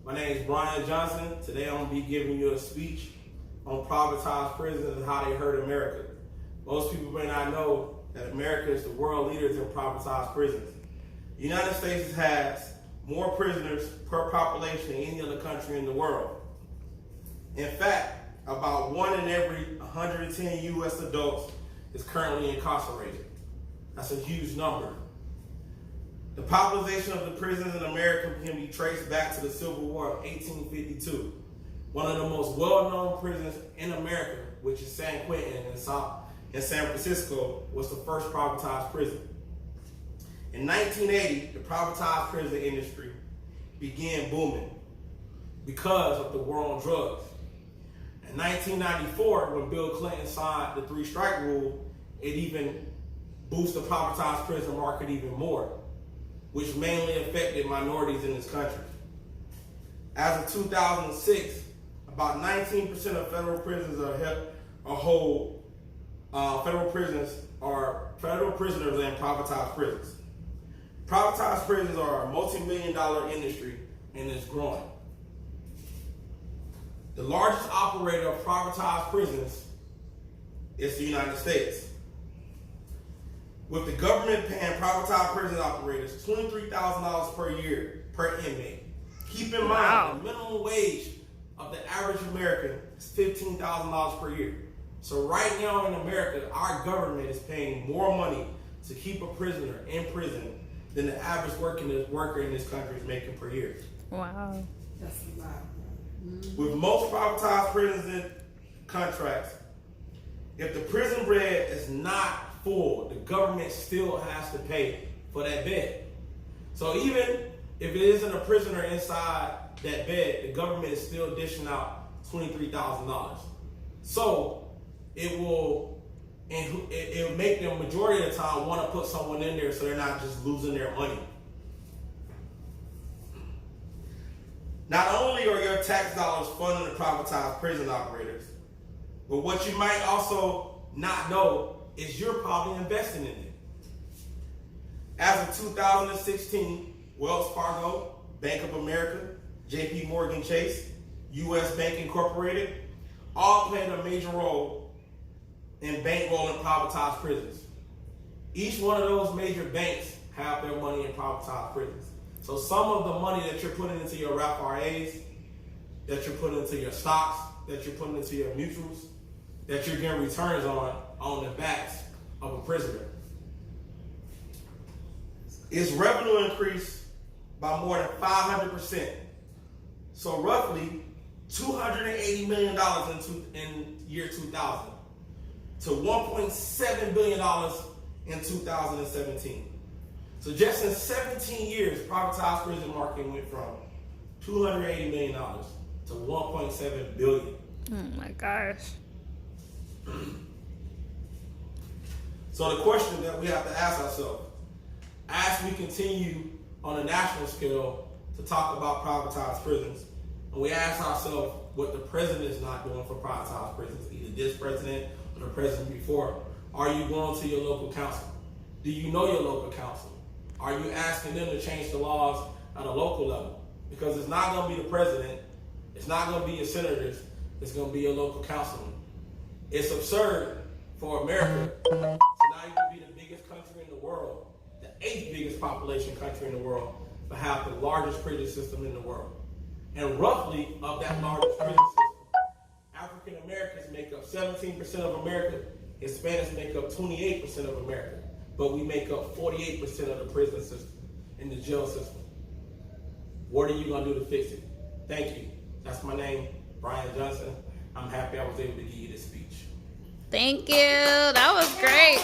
My name is Brian Johnson. Today I'm going to be giving you a speech on privatized prisons and how they hurt America. Most people may not know that America is the world leader in privatized prisons. The United States has more prisoners per population than any other country in the world. In fact, about 1 in every 110 U.S. adults is currently incarcerated. That's a huge number. The population of the prisons in America can be traced back to the Civil War of 1852. One of the most well-known prisons in America, which is San Quentin in San Francisco, was the first privatized prison. In 1980, the privatized prison industry began booming because of the war on drugs. In 1994, when Bill Clinton signed the three-strike rule, it even boosted the privatized prison market even more, which mainly affected minorities in this country. As of 2006, about 19% of federal prisons federal prisoners are in privatized prisons. Privatized prisons are a multi-million-dollar industry and it's growing. The largest operator of privatized prisons is the United States, with the government paying privatized prison operators $23,000 per year per inmate. Keep in mind, the minimum wage of the average American is $15,000 per year. So right now in America, our government is paying more money to keep a prisoner in prison than the average worker in this country is making per year. Wow. That's a lot. Mm-hmm. With most privatized prisons in contracts, if the prison bed is not full, the government still has to pay for that bed. So even if it isn't a prisoner inside that bed, the government is still dishing out $23,000. So it will make them majority of the time want to put someone in there so they're not just losing their money. Not only are your tax dollars funding the privatized prison operators, but what you might also not know is you're probably investing in it. As of 2016, Wells Fargo, Bank of America, JP Morgan Chase, US Bank Incorporated, all played a major role in bankrolling privatized prisons. Each one of those major banks have their money in privatized prisons. So some of the money that you're putting into your RAs, that you're putting into your stocks, that you're putting into your mutuals, that you're getting returns on the backs of a prisoner. Its revenue increased by more than 500%. So roughly $280 million in year 2000 to $1.7 billion in 2017. So just in 17 years, privatized prison market went from $280 million to $1.7 billion. Oh my gosh. So the question that we have to ask ourselves, as we continue on a national scale to talk about privatized prisons, and we ask ourselves what the president is not doing for privatized prisons, either this president or the president before, are you going to your local council? Do you know your local council? Are you asking them to change the laws at a local level? Because it's not going to be the president, it's not going to be your senators, it's going to be your local councilman. It's absurd for America to not even be the biggest country in the world, the 8th biggest population country in the world, but have the largest prison system in the world. And roughly of that largest prison system, African Americans make up 17% of America, Hispanics make up 28% of America, but we make up 48% of the prison system and the jail system. What are you going to do to fix it? Thank you. That's my name, Brian Johnson. I'm happy I was able to give you this speech. Thank you. That was great.